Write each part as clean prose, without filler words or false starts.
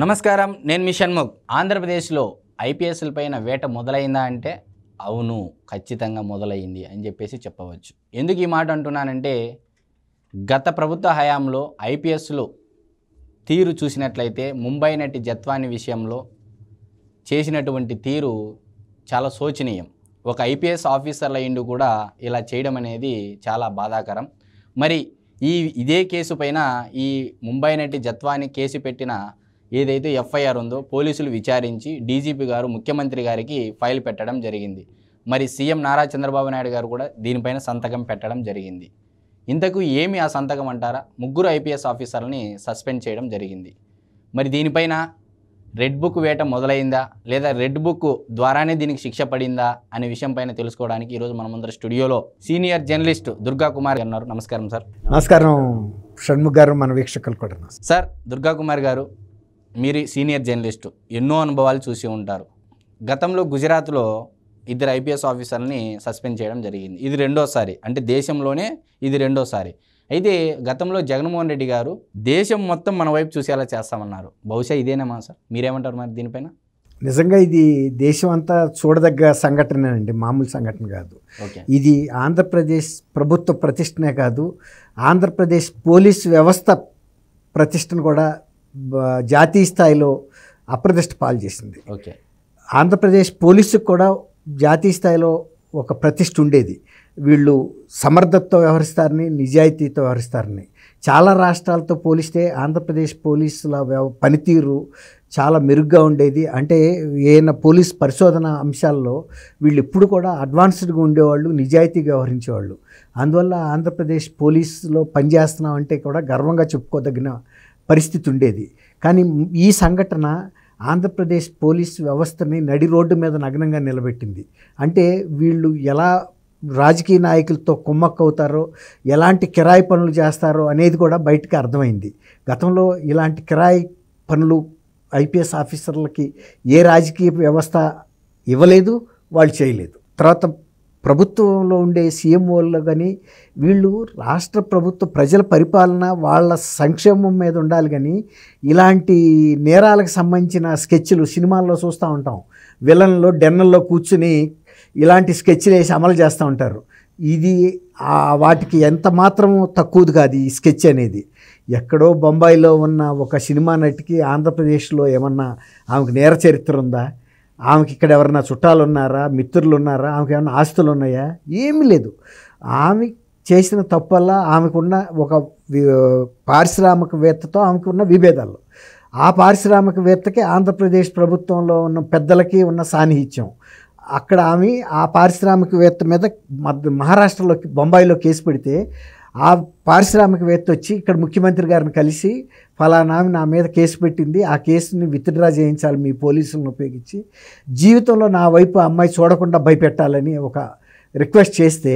నమస్కారం, నేను మీ షణ్ముఖ్. ఆంధ్రప్రదేశ్లో ఐపీఎస్ల పైన వేట మొదలైందా అంటే అవును, ఖచ్చితంగా మొదలైంది అని చెప్పేసి చెప్పవచ్చు. ఎందుకు ఈ మాట అంటున్నానంటే, గత ప్రభుత్వ హయాంలో ఐపీఎస్లు తీరు చూసినట్లయితే ముంబై నటి జత్వాని విషయంలో చేసినటువంటి తీరు చాలా శోచనీయం. ఒక ఐపీఎస్ ఆఫీసర్ల ఇండు కూడా ఇలా చేయడం అనేది చాలా బాధాకరం. మరి ఇదే కేసు పైన ఈ ముంబై నటి జత్వాని కేసు పెట్టిన ఏదైతే ఎఫ్ఐఆర్ ఉందో పోలీసులు విచారించి డీజీపీ గారు ముఖ్యమంత్రి గారికి ఫైల్ పెట్టడం జరిగింది. మరి సీఎం నారా చంద్రబాబు నాయుడు గారు కూడా దీనిపైన సంతకం పెట్టడం జరిగింది. ఇంతకు ఏమి ఆ సంతకం అంటారా? 3 ఐపీఎస్ ఆఫీసర్లని సస్పెండ్ చేయడం జరిగింది. మరి దీనిపైన రెడ్ బుక్ వేట మొదలైందా లేదా రెడ్ బుక్ ద్వారానే దీనికి శిక్ష పడిందా అనే విషయం పైన తెలుసుకోవడానికి ఈరోజు మన ముందర స్టూడియోలో సీనియర్ జర్నలిస్ట్ దుర్గా కుమార్ ఉన్నారు. నమస్కారం సార్. నమస్కారం షణ్ముఖ్ గారు, మన వీక్షకులు కూడా. సార్, దుర్గా కుమార్ గారు, మీరు సీనియర్ జర్నలిస్టు, ఎన్నో అనుభవాలు చూసి ఉంటారు. గతంలో గుజరాత్లో 2 ఐపీఎస్ ఆఫీసర్ని సస్పెండ్ చేయడం జరిగింది. ఇది రెండోసారి, అంటే దేశంలోనే ఇది రెండోసారి. అయితే గతంలో జగన్మోహన్ రెడ్డి గారు దేశం మొత్తం మన వైపు చూసేలా చేస్తామన్నారు. బహుశా ఇదేనేమా సార్? మీరేమంటారు మరి దీనిపైన? నిజంగా ఇది దేశం అంతా చూడదగ్గ సంఘటన అండి, మామూలు సంఘటన కాదు. ఇది ఆంధ్రప్రదేశ్ ప్రభుత్వ ప్రతిష్టనే కాదు, ఆంధ్రప్రదేశ్ పోలీస్ వ్యవస్థ ప్రతిష్టను కూడా జాతీయ స్థాయిలో అప్రతిష్ట పాలు చేసింది. ఆంధ్రప్రదేశ్ పోలీసుకు కూడా జాతీయ స్థాయిలో ఒక ప్రతిష్ట ఉండేది. వీళ్ళు సమర్థతతో వ్యవహరిస్తారని, నిజాయితీతో వ్యవహరిస్తారని. చాలా రాష్ట్రాలతో పోలిస్తే ఆంధ్రప్రదేశ్ పోలీసుల పనితీరు చాలా మెరుగ్గా ఉండేది. అంటే ఏదైనా పోలీస్ పరిశోధన అంశాల్లో వీళ్ళు ఎప్పుడు కూడా అడ్వాన్స్డ్గా ఉండేవాళ్ళు, నిజాయితీగా వ్యవహరించేవాళ్ళు. అందువల్ల ఆంధ్రప్రదేశ్ పోలీసులో పనిచేస్తున్నాం అంటే కూడా గర్వంగా చెప్పుకోదగిన పరిస్థితి ఉండేది. కానీ ఈ సంఘటన ఆంధ్రప్రదేశ్ పోలీస్ వ్యవస్థని నడి రోడ్డు మీద నగ్నంగా నిలబెట్టింది. అంటే వీళ్ళు ఎలా రాజకీయ నాయకులతో కుమ్మక్కవుతారో, ఎలాంటి కిరాయి పనులు చేస్తారో అనేది కూడా బయటకు అర్థమైంది. గతంలో ఇలాంటి కిరాయి పనులు ఐపీఎస్ ఆఫీసర్లకి ఏ రాజకీయ వ్యవస్థ ఇవ్వలేదు, వాళ్ళు చేయలేదు. తర్వాత ప్రభుత్వంలో ఉండే సీఎంఓల్లో కానీ వీళ్ళు రాష్ట్ర ప్రభుత్వ ప్రజల పరిపాలన, వాళ్ళ సంక్షేమం మీద ఉండాలి. కానీ ఇలాంటి నేరాలకు సంబంధించిన స్కెచ్లు సినిమాల్లో చూస్తూ ఉంటాం. విలన్లో డెన్నల్లో కూర్చుని ఇలాంటి స్కెచ్లు వేసి అమలు చేస్తూ ఉంటారు. ఇది వాటికి ఎంత మాత్రము తక్కువది కాదు ఈ స్కెచ్ అనేది. ఎక్కడో బొంబాయిలో ఉన్న ఒక సినిమా నటికి ఆంధ్రప్రదేశ్లో ఏమన్నా ఆమెకు నేర చరిత్ర ఉందా? ఆమెకి ఇక్కడ ఎవరన్నా చుట్టాలు ఉన్నారా, మిత్రులు ఉన్నారా, ఆమెకి ఏమన్నా ఆస్తులు ఉన్నాయా? ఏమీ లేదు. ఆమె చేసిన తప్పల్ల ఆమెకున్న ఒక పారిశ్రామికవేత్తతో ఆమెకున్న విభేదాలు, ఆ పారిశ్రామికవేత్తకి ఆంధ్రప్రదేశ్ ప్రభుత్వంలో ఉన్న పెద్దలకి ఉన్న సాన్నిహిత్యం, అక్కడ ఆమె ఆ పారిశ్రామికవేత్త మీద మహారాష్ట్రలో బొంబాయిలో కేసు పెడితే ఆ పారిశ్రామికవేత్త వచ్చి ఇక్కడ ముఖ్యమంత్రి గారిని కలిసి ఫలానా నా మీద కేసు పెట్టింది, ఆ కేసుని విత్డ్రా చేయించాలి మీ పోలీసులను ఉపయోగించి, జీవితంలో నా వైపు అమ్మాయి చూడకుండా భయపెట్టాలని ఒక రిక్వెస్ట్ చేస్తే,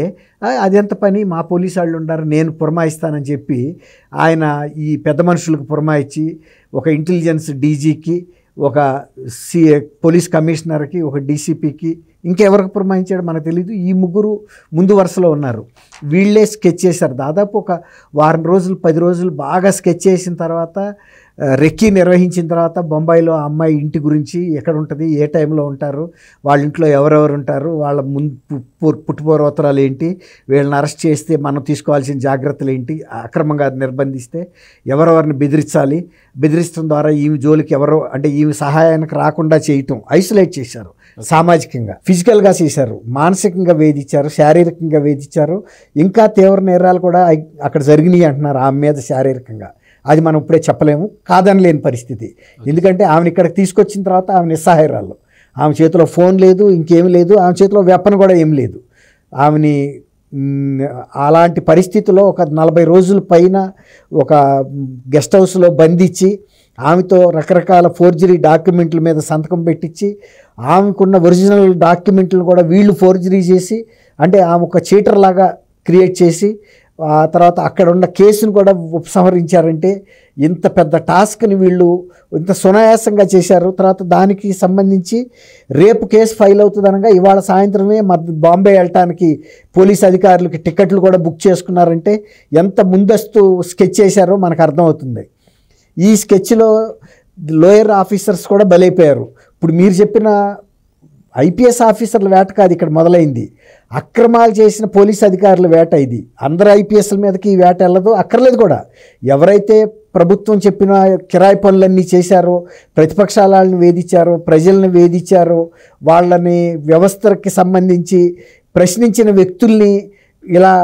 అదెంత పని, మా పోలీసు వాళ్ళు ఉన్నారు, నేను పురమాయిస్తానని చెప్పి ఆయన ఈ పెద్ద మనుషులకు పురమాయించి ఒక ఇంటెలిజెన్స్ డీజీకి, ఒక పోలీస్ కమిషనర్కి, ఒక డీసీపీకి, ఇంకెవరికి పురమాయించాడు మనకు తెలియదు. ఈ 3 ముందు వరుసలో ఉన్నారు. వీళ్ళే స్కెచ్ చేశారు. దాదాపు ఒక వారం రోజులు 10 రోజులు బాగా స్కెచ్ చేసిన తర్వాత, రెక్కీ నిర్వహించిన తర్వాత బొంబాయిలో ఆ అమ్మాయి ఇంటి గురించి, ఎక్కడ ఉంటుంది, ఏ టైంలో ఉంటారు, వాళ్ళ ఇంట్లో ఎవరెవరు ఉంటారు, వాళ్ళ పుట్టుపూర్వోత్తరాలు ఏంటి, వీళ్ళని అరెస్ట్ చేస్తే మనం తీసుకోవాల్సిన జాగ్రత్తలు ఏంటి, అక్రమంగా నిర్బంధిస్తే ఎవరెవరిని బెదిరించాలి, బెదిరించడం ద్వారా ఈమె జోలికి ఎవరో, అంటే ఈమె సహాయానికి రాకుండా చేయటం, ఐసోలేట్ చేశారు. సామాజికంగా, ఫిజికల్గా చేశారు, మానసికంగా వేధించారు, శారీరకంగా వేధించారు. ఇంకా తీవ్ర నేరాలు కూడా అక్కడ జరిగినాయి అంటున్నారు ఆమె మీద శారీరకంగా. అది మనం ఇప్పుడే చెప్పలేము, కాదనలేని పరిస్థితి. ఎందుకంటే ఆమెను ఇక్కడికి తీసుకొచ్చిన తర్వాత ఆమె నిస్సహాయరాలు. ఆమె చేతిలో ఫోన్ లేదు, ఇంకేమీ లేదు, ఆమె చేతిలో వెపన్ కూడా ఏం లేదు. ఆమెని అలాంటి పరిస్థితిలో ఒక 40 రోజుల పైన ఒక గెస్ట్ హౌస్లో బంధించి ఆమెతో రకరకాల ఫోర్జరీ డాక్యుమెంట్ల మీద సంతకం పెట్టించి, ఆమెకున్న ఒరిజినల్ డాక్యుమెంట్లు కూడా వీళ్ళు ఫోర్జరీ చేసి, అంటే ఆమె ఒక చీటర్ లాగా క్రియేట్ చేసి, ఆ తర్వాత అక్కడ ఉన్న కేసును కూడా ఉపసంహరించారంటే ఇంత పెద్ద టాస్క్ని వీళ్ళు ఇంత సునాయాసంగా చేశారు. తర్వాత దానికి సంబంధించి రేపు కేసు ఫైల్ అవుతుందనగా ఇవాళ సాయంత్రమే బాంబే వెళ్ళటానికి పోలీస్ అధికారులకి టికెట్లు కూడా బుక్ చేసుకున్నారంటే ఎంత ముందస్తు స్కెచ్ చేశారో మనకు అర్థమవుతుంది. ఈ స్కెచ్లో లోయర్ ఆఫీసర్స్ కూడా బలైపోయారు. ఇప్పుడు మీరు చెప్పిన ఐపీఎస్ ఆఫీసర్ల వేట కాదు ఇక్కడ మొదలైంది, అక్రమాలు చేసిన పోలీస్ అధికారుల వేట ఇది. అందరు ఐపీఎస్ల మీదకి ఈ వేట వెళ్ళదు, అక్కర్లేదు కూడా. ఎవరైతే ప్రభుత్వం చెప్పిన కిరాయి పనులన్నీ చేశారో, ప్రతిపక్షాలను వేధించారో, ప్రజల్ని వేధించారో, వాళ్ళని వ్యవస్థకి సంబంధించి ప్రశ్నించిన వ్యక్తుల్ని ఇలా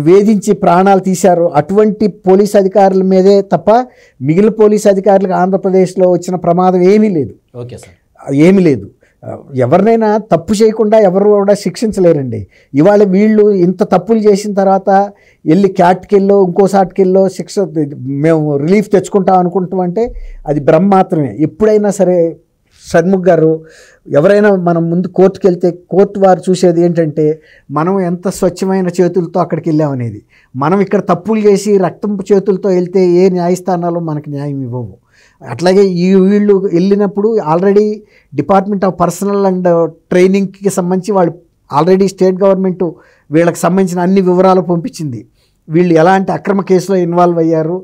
వేధించి ప్రాణాలు తీశారు, అటువంటి పోలీస్ అధికారుల మీదే తప్ప మిగిలిన పోలీస్ అధికారులకు ఆంధ్రప్రదేశ్లో వచ్చిన ప్రమాదం ఏమీ లేదు. ఓకే సార్, ఏమీ లేదు. ఎవరినైనా తప్పు చేయకుండా ఎవరు కూడా శిక్షించలేరండి. ఇవాళ వీళ్ళు ఇంత తప్పులు చేసిన తర్వాత వెళ్ళి క్యాట్కెళ్ళో ఇంకోసాటికెళ్ళో శిక్ష మేము రిలీఫ్ తెచ్చుకుంటాం అనుకుంటామంటే అది భ్రమ మాత్రమే. ఎప్పుడైనా సరే షణ్ముఖ్ గారు, ఎవరైనా మనం ముందు కోర్టుకు వెళ్తే కోర్టు వారు చూసేది ఏంటంటే మనం ఎంత స్వచ్ఛమైన చేతులతో అక్కడికి వెళ్ళామనేది. మనం ఇక్కడ తప్పులు చేసి రక్తంపు చేతులతో వెళ్తే ఏ న్యాయస్థానాలు మనకు న్యాయం ఇవ్వవు. అట్లాగే వీళ్ళు వెళ్ళినప్పుడు already department of personal and ట్రైనింగ్కి సంబంధించి వాళ్ళు ఆల్రెడీ స్టేట్ గవర్నమెంట్ వీళ్ళకి సంబంధించిన అన్ని వివరాలు పంపించింది. వీళ్ళు ఎలాంటి అక్రమ కేసులో ఇన్వాల్వ్ అయ్యారు,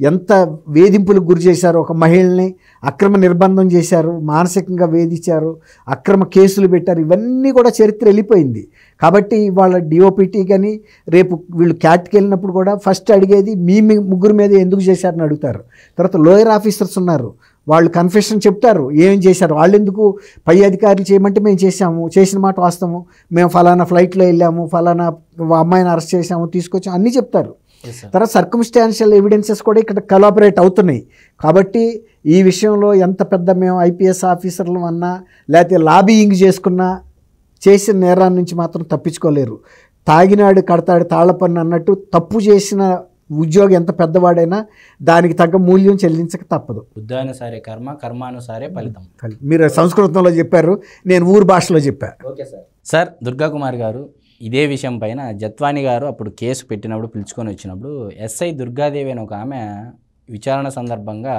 ఎంత వేధింపులకు గురి చేశారు, ఒక మహిళని అక్రమ నిర్బంధం చేశారు, మానసికంగా వేధించారు, అక్రమ కేసులు పెట్టారు, ఇవన్నీ కూడా చరిత్ర వెళ్ళిపోయింది. కాబట్టి వాళ్ళ డిఓపిటీ కానీ రేపు వీళ్ళు క్యాట్కి వెళ్ళినప్పుడు కూడా ఫస్ట్ అడిగేది మీ ముగ్గురు మీద ఎందుకు చేశారని అడుగుతారు. తర్వాత లోయర్ ఆఫీసర్స్ ఉన్నారు, వాళ్ళు కన్ఫెషన్ చెప్తారు ఏం చేశారు. వాళ్ళు ఎందుకు పై అధికారులు చేయమంటే మేము చేసాము, చేసిన మాట వాస్తవము, మేము ఫలానా ఫ్లైట్లో వెళ్ళాము, ఫలానా అమ్మాయిని అరెస్ట్ చేసాము, తీసుకొచ్చాము అన్నీ చెప్తారు. తర్వాత సర్కమ్స్టాన్షియల్ ఎవిడెన్సెస్ కూడా ఇక్కడ కొలాబరేట్ అవుతున్నాయి. కాబట్టి ఈ విషయంలో ఎంత పెద్ద మేము ఐపీఎస్ ఆఫీసర్లు అన్నా లేకపోతే లాబీయింగ్ చేసుకున్నా చేసిన నేరాన్ని నుంచి మాత్రం తప్పించుకోలేరు. తాగినాడు కడతాడు తాళ్ల పన్ను అన్నట్టు తప్పు చేసిన ఉద్యోగి ఎంత పెద్దవాడైనా దానికి తగ్గ మూల్యం చెల్లించక తప్పదు. బుద్ధానుసారే కర్మ, కర్మానుసారే ఫలితం. మీరు సంస్కృతంలో చెప్పారు, నేను ఊరు భాషలో చెప్పాను. Okay sir. Sir Durga Kumar గారు, ఇదే విషయం పైన జత్వాని గారు అప్పుడు కేసు పెట్టినప్పుడు పిలుచుకొని వచ్చినప్పుడు ఎస్ఐ దుర్గాదేవి అని ఒక ఆమె విచారణ సందర్భంగా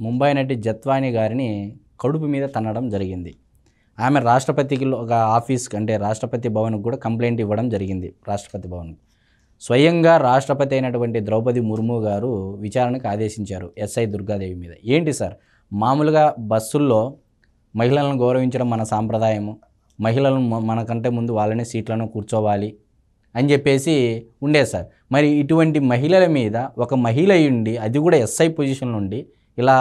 ముంబై నటి జత్వాని గారిని కడుపు మీద తన్నడం జరిగింది. ఆమె రాష్ట్రపతికి ఒక ఆఫీస్కి అంటే రాష్ట్రపతి భవన్కి కూడా కంప్లైంట్ ఇవ్వడం జరిగింది. రాష్ట్రపతి భవన్కి స్వయంగా రాష్ట్రపతి అయినటువంటి ద్రౌపది ముర్ము గారు విచారణకు ఆదేశించారు ఎస్ఐ దుర్గాదేవి మీద. ఏంటి సార్, మామూలుగా బస్సుల్లో మహిళలను గౌరవించడం మన సాంప్రదాయము, మహిళలను మనకంటే ముందు వాళ్ళనే సీట్లను కూర్చోవాలి అని చెప్పేసి ఉండేది సార్. మరి ఇటువంటి మహిళల మీద ఒక మహిళ ఉండి, అది కూడా ఎస్ఐ పొజిషన్ నుండి ఇలా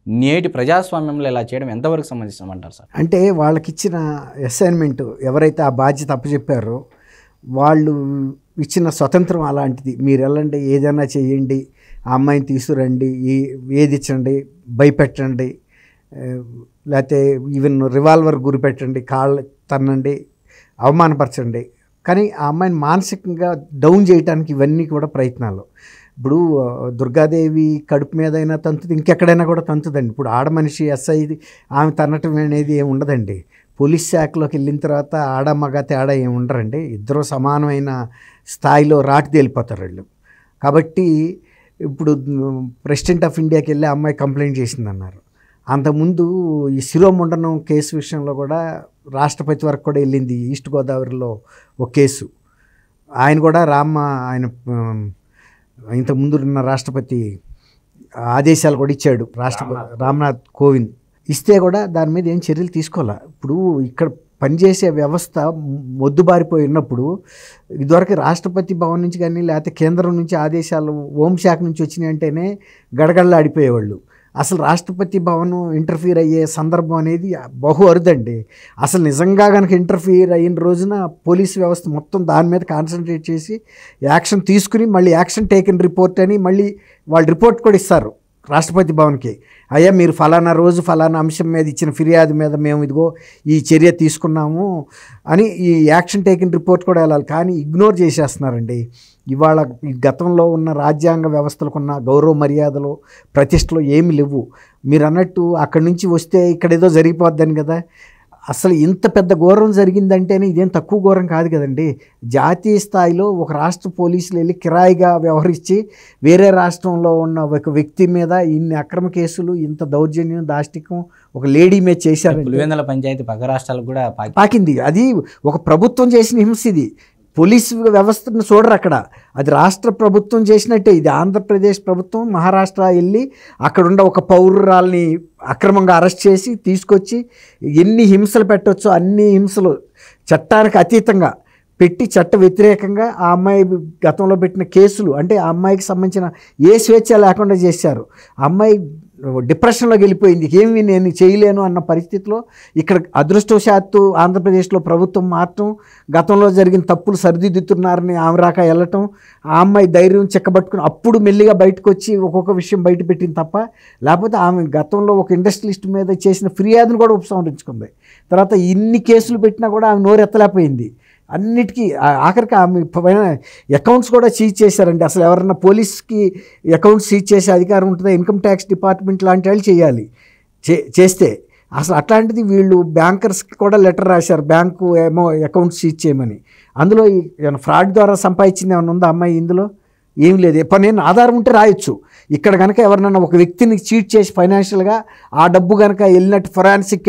నేటి ప్రజాస్వామ్యంలో ఇలా చేయడం ఎంతవరకు సంబంధించమంటారు సార్? అంటే వాళ్ళకి ఇచ్చిన అసైన్మెంట్ ఎవరైతే ఆ బాధ్యత అప్పచెప్పారో వాళ్ళు ఇచ్చిన స్వతంత్రం అలాంటిది. మీరు వెళ్ళండి, ఏదైనా చేయండి, ఆ అమ్మాయిని తీసుకురండి, ఏదిచ్చండి, భయపెట్టండి, లేకపోతే ఈవెన్ రివాల్వర్ గురిపెట్టండి, కాళ్ళు తన్నండి, అవమానపరచండి. కానీ ఆ అమ్మాయిని మానసికంగా డౌన్ చేయడానికి ఇవన్నీ కూడా ప్రయత్నాలు. ఇప్పుడు దుర్గాదేవి కడుపు మీద అయినా తంతుది, ఇంకెక్కడైనా కూడా తంతుదండి. ఇప్పుడు ఆడ మనిషి ఎస్ఐ ఆమె తన్నటం అనేది ఏమి ఉండదండి. పోలీస్ శాఖలోకి వెళ్ళిన తర్వాత ఆడ మగ తేడా ఏమి ఉండరండి, ఇద్దరు సమానమైన స్థాయిలో రాటి తేలిపోతారు వాళ్ళు. కాబట్టి ఇప్పుడు ప్రెసిడెంట్ ఆఫ్ ఇండియాకి వెళ్ళి అమ్మాయి కంప్లైంట్ చేసిందన్నారు. అంతకుముందు ఈ శిరోముండనం కేసు విషయంలో కూడా రాష్ట్రపతి వరకు కూడా వెళ్ళింది. ఈస్ట్ గోదావరిలో ఒక కేసు, ఆయన కూడా ఆయన ఇంతకుముందు ఉన్న రాష్ట్రపతి ఆదేశాలు కూడా ఇచ్చాడు, రామ్నాథ్ కోవింద్. ఇస్తే కూడా దాని మీద ఏం చర్యలు తీసుకోవాలా. ఇప్పుడు ఇక్కడ పనిచేసే వ్యవస్థ మొద్దుబారిపోయి ఉన్నప్పుడు ఇదివరకు రాష్ట్రపతి భవన్ నుంచి కానీ లేకపోతే కేంద్రం నుంచి ఆదేశాలు హోంశాఖ నుంచి వచ్చినాయి అంటేనే గడగడలాడిపోయేవాళ్ళు. అసలు రాష్ట్రపతి భవన్ ఇంటర్ఫీర్ అయ్యే సందర్భం అనేది బహు అరుదండి. అసలు నిజంగా కనుక ఇంటర్ఫీర్ అయిన రోజున పోలీస్ వ్యవస్థ మొత్తం దాని మీద కాన్సన్ట్రేట్ చేసి యాక్షన్ తీసుకుని మళ్ళీ యాక్షన్ టేకెన్ రిపోర్ట్ అని మళ్ళీ వాళ్ళు రిపోర్ట్ కూడా ఇస్తారు రాష్ట్రపతి భవన్కి. అయ్యా మీరు ఫలానా రోజు ఫలానా అంశం మీద ఇచ్చిన ఫిర్యాదు మీద మేము ఇదిగో ఈ చర్య తీసుకున్నాము అని ఈ యాక్షన్ టేకిన్ రిపోర్ట్ కూడా వెళ్ళాలి. కానీ ఇగ్నోర్ చేసేస్తున్నారండి. ఇవాళ ఈ గతంలో ఉన్న రాజ్యాంగ వ్యవస్థలకున్న గౌరవ మర్యాదలు ప్రతిష్టలు ఏమి లేవు. మీరు అన్నట్టు అక్కడి నుంచి వస్తే ఇక్కడ ఏదో జరిగిపోద్దని కదా. అసలు ఇంత పెద్ద ఘోరం జరిగిందంటేనే ఇదేం తక్కువ ఘోరం కాదు కదండి. జాతీయ స్థాయిలో ఒక రాష్ట్ర పోలీసులు వెళ్ళి కిరాయిగా వ్యవహరించి వేరే రాష్ట్రంలో ఉన్న ఒక వ్యక్తి మీద ఇన్ని అక్రమ కేసులు, ఇంత దౌర్జన్యం, దాష్టికం ఒక లేడీ మీద చేశారు. పులివెందుల పంచాయతీ పక్క రాష్ట్రాలకు కూడా పాకింది. అది ఒక ప్రభుత్వం చేసిన హింస. ఇది పోలీసు వ్యవస్థను చూడరు అక్కడ. అది రాష్ట్ర ప్రభుత్వం చేసినట్టే. ఇది ఆంధ్రప్రదేశ్ ప్రభుత్వం మహారాష్ట్ర వెళ్ళి అక్కడున్న ఒక పౌరురాల్ని అక్రమంగా అరెస్ట్ చేసి తీసుకొచ్చి ఎన్ని హింసలు పెట్టొచ్చో అన్ని హింసలు చట్టానికి అతీతంగా పెట్టి చట్ట వ్యతిరేకంగా ఆ అమ్మాయి గతంలో పెట్టిన కేసులు, అంటే ఆ అమ్మాయికి సంబంధించిన ఏ స్వేచ్ఛ లేకుండా చేశారు. ఆ అమ్మాయి డిప్రెషన్లోకి వెళ్ళిపోయింది. ఏమి నేను చేయలేను అన్న పరిస్థితిలో ఇక్కడ అదృష్టవశాత్తు ఆంధ్రప్రదేశ్లో ప్రభుత్వం మాత్రం గతంలో జరిగిన తప్పులు సరిదిద్దుతున్నారని ఆమె రాక వెళ్ళటం, ఆ అమ్మాయి ధైర్యం చెక్కబట్టుకుని అప్పుడు మెల్లిగా బయటకు వచ్చి ఒక్కొక్క విషయం బయట పెట్టింది తప్ప, లేకపోతే ఆమె గతంలో ఒక ఇండస్ట్రియలిస్ట్ మీద చేసిన ఫిర్యాదును కూడా ఉపసంహరించుకుంది. తర్వాత ఇన్ని కేసులు పెట్టినా కూడా ఆమె నోరెత్తలేకపోయింది. అన్నిటికీ ఆఖరికి ఆమె పైన అకౌంట్స్ కూడా సీజ్ చేశారండి. అసలు ఎవరన్నా పోలీస్కి అకౌంట్స్ సీజ్ చేసే అధికారం ఉంటుందా? ఇన్కమ్ ట్యాక్స్ డిపార్ట్మెంట్ లాంటి వాళ్ళు చేయాలి. చేస్తే అసలు అట్లాంటిది వీళ్ళు బ్యాంకర్స్కి కూడా లెటర్ రాశారు, బ్యాంకు ఏమో అకౌంట్స్ సీజ్ చేయమని. అందులో ఫ్రాడ్ ద్వారా సంపాదించింది ఏమైనా ఉందా అమ్మాయి? ఇందులో ఏం లేదు. నేను ఆధారం ఉంటే రాయొచ్చు. ఇక్కడ కనుక ఎవరినన్నా ఒక వ్యక్తిని చీట్ చేసి ఫైనాన్షియల్గా ఆ డబ్బు కనుక వెళ్ళినట్టు ఫొరాన్సిక్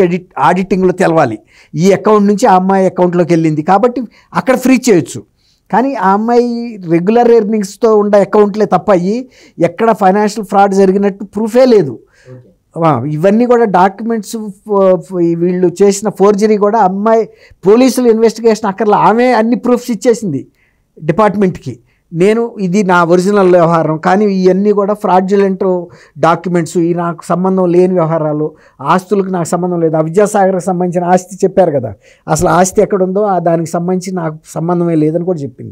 ఆడిటింగ్లో తెలవాలి. ఈ అకౌంట్ నుంచి ఆ అమ్మాయి అకౌంట్లోకి వెళ్ళింది కాబట్టి అక్కడ ఫ్రీ చేయొచ్చు. కానీ ఆ అమ్మాయి రెగ్యులర్ ఎర్నింగ్స్తో ఉండే అకౌంట్లే తప్ప ఎక్కడ ఫైనాన్షియల్ ఫ్రాడ్ జరిగినట్టు ప్రూఫే లేదు. ఇవన్నీ కూడా డాక్యుమెంట్స్ వీళ్ళు చేసిన ఫోర్జరీ కూడా అమ్మాయి పోలీసులు ఇన్వెస్టిగేషన్ అక్కర్లా, ఆమె అన్ని ప్రూఫ్స్ ఇచ్చేసింది డిపార్ట్మెంట్కి. ఇది నా ఒరిజినల్ వ్యవహారం, కానీ ఇవన్నీ కూడా ఫ్రాడ్యులెంట్ డాక్యుమెంట్స్, ఈ నాకు సంబంధం లేని వ్యవహారాలు, ఆస్తులకు నాకు సంబంధం లేదు. విద్యాసాగర్కి సంబంధించిన ఆస్తి చెప్పారు కదా, అసలు ఆస్తి ఎక్కడుందో దానికి సంబంధించి నాకు సంబంధమే లేదని కూడా చెప్పింది.